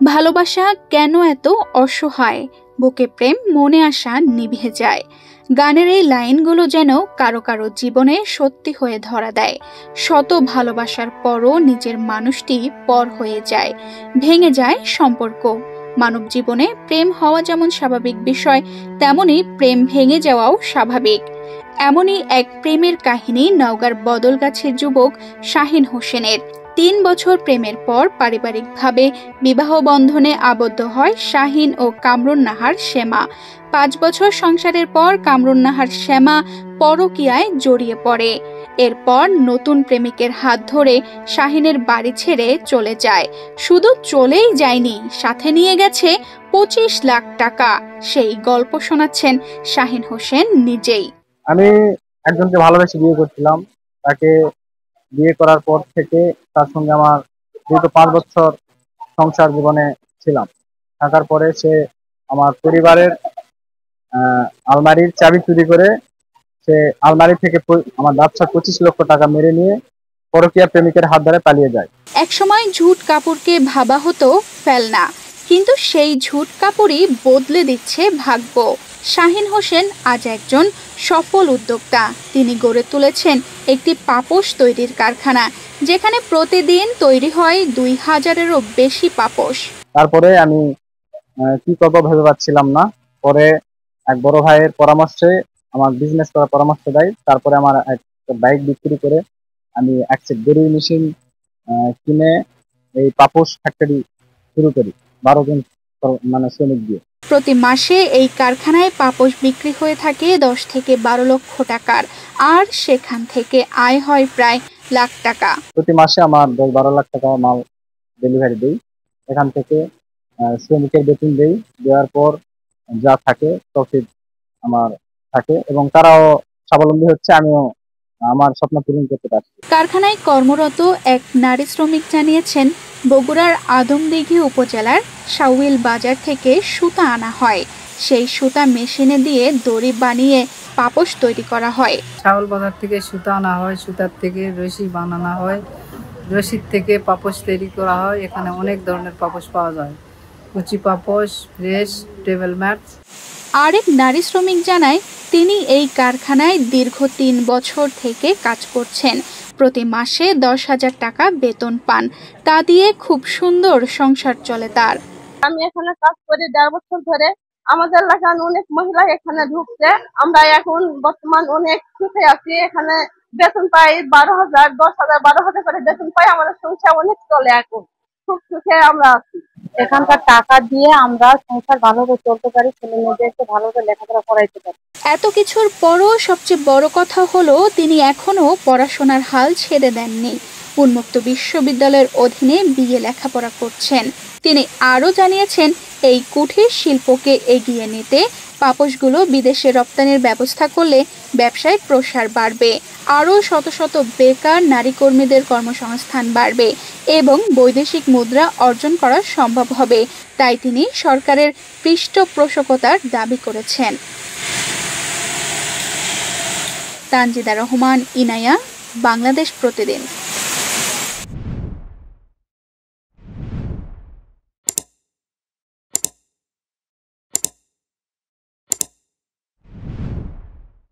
ভালোবাসা কেন এত অসহায়, বুকে প্রেম মনে আসা নিভে যায়। গানের এই লাইনগুলো যেন কারো কারো জীবনে সত্যি হয়ে ধরা দেয়। শত ভালোবাসার পরও নিজের মানুষটি পর হয়ে যায়, ভেঙে যায় সম্পর্ক। মানব জীবনে প্রেম হওয়া যেমন স্বাভাবিক বিষয়, তেমনি প্রেম ভেঙে যাওয়াও স্বাভাবিক। এমনই এক প্রেমের কাহিনী নওগাঁর বদলগাছির যুবক শাহিন হোসেনের। ৩ বছর প্রেমের পর পারিবারিকভাবে বিবাহ বন্ধনে আবদ্ধ হয় শাহিন ও কামরুন নাহার শ্যামা। ৫ বছর সংসারের পর কামরুন নাহার শ্যামা পরকীয়ায় জড়িয়ে পড়ে। এরপর নতুন প্রেমিকের হাত ধরে শাহিনের বাড়ি ছেড়ে চলে যায়। শুধু চলেই যায়নি, সাথে নিয়ে গেছে ২৫ লাখ টাকা। সেই গল্প শোনাচ্ছেন শাহিন হোসেন নিজেই। আমি একজনকে ভালোবেসে বিয়ে করছিলাম। তাকে বিয়ে করার পর থেকে তার সঙ্গে আমার দীর্ঘ ৫ বছর সংসার জীবনে ছিলাম। থাকার পরে সে আমার পরিবারের আলমারির চাবি চুরি করে সে আলমারি থেকে আমার ব্যবসা ২৫ লক্ষ টাকা মেরে নিয়ে পরকীয়া প্রেমিকের হাত ধরে পালিয়ে যায়। একসময় ঝুট কাপড়কে ভাবা হতো ফেলনা, কিন্তু সেই ঝুট কাপড়ই বদলে দিচ্ছে ভাগ্য। শাহিন হোসেন আজ একজন সফল উদ্যোক্তা। তিনি গড়ে তুলেছেন একটি পাপোশ তৈরির কারখানা, যেখানে প্রতিদিন তৈরি হয় ২,০০০-এরও বেশি পাপোশ। তারপরে আমি কি করবো ভেবে পাচ্ছিলাম না। পরে এক বড় ভাইয়ের পরামর্শে আমার বিজনেস করার পরামর্শ দেয়। তারপরে আমার একটা বাইক বিক্রি করে আমি এক সেট ড্রিল মেশিন কিনে এই পাপোশ ফ্যাক্টরি শুরু করি ১২ জন শ্রমিক দিয়ে। প্রতি মাসে এই কারখানায় পাপোশ বিক্রি হয়ে থাকে ১০ থেকে ১২ লক্ষ টাকার, আর সেখান থেকে আয় হয় প্রায় লাখ টাকা। প্রতি মাসে আমার ১০-১২ লাখ টাকা মাল ডেলিভারি দেই। এখান থেকে শ্রমিকের বেতন দেই। দেওয়ার পর যা থাকে প্রফিট আমার থাকে এবং তারাও স্বাবলম্বী হচ্ছে, আমিও আমার স্বপ্ন পূরণ করতে পারছি। কারখানায় কর্মরত এক নারী শ্রমিক জানিয়েছেন, বগুড়ার আদমদীঘি উপজেলার শাউইল বাজার থেকে সুতা আনা হয়। সেই সুতা মেশিনে দিয়ে দড়ি বানিয়ে পাপোশ তৈরি করা হয়। শাউল বাজার থেকে সুতা আনা হয়, সুতার থেকে রশি বানানো হয়, রশির থেকে পাপোশ তৈরি করা হয়। এখানে অনেক ধরনের পাপোশ পাওয়া যায়, কুচি পাপোশ, ফ্রেশ, টেবিল ম্যাট। আরেক নারী শ্রমিক জানায়, তিনি এই কারখানায় দীর্ঘ ৩ বছর থেকে কাজ করছেন। প্রতি মাসে ১০,০০০ টাকা বেতন পান। তা দিয়ে খুব সুন্দর সংসার চলে তার। আমি এখানে কাজ করি ১.৫ বছর ধরে। আমাদের এলাকার অনেক মহিলা এখানে ঢুকছে। আমরা এখন বর্তমান অনেক সুখে আছি। এখানে বেতন পাই ১২,০০০, ১০,০০০, ১২,০০০ করে বেতন পাই। আমাদের সংসার অনেক চলে, এখন খুব সুখে আমরা আছি। এখানকার টাকা দিয়ে আমরা সংসার ভালোভাবে চলতে পারি, ছেলে মেয়েদেরকে ভালোভাবে লেখাপড়া করাইতে পারি। এত কিছুর পরও সবচেয়ে বড় কথা হলো, তিনি এখনো পড়াশোনার হাল ছেড়ে দেননি। উন্মুক্ত বিশ্ববিদ্যালয়ের অধীনে বিএ লেখাপড়া করছেন। তিনি আরও জানিয়েছেন, এই কুঠির শিল্পকে এগিয়ে নিতে পাপোশগুলো বিদেশে রপ্তানির ব্যবস্থা করলে ব্যবসায় প্রসার বাড়বে। আরও শত শত বেকার নারী কর্মীদের কর্মসংস্থান বাড়বে এবং বৈদেশিক মুদ্রা অর্জন করা সম্ভব হবে। তাই তিনি সরকারের পৃষ্ঠপোষকতার দাবি করেছেন। তানজিদা রহমান, ইনায়া, বাংলাদেশ প্রতিদিন।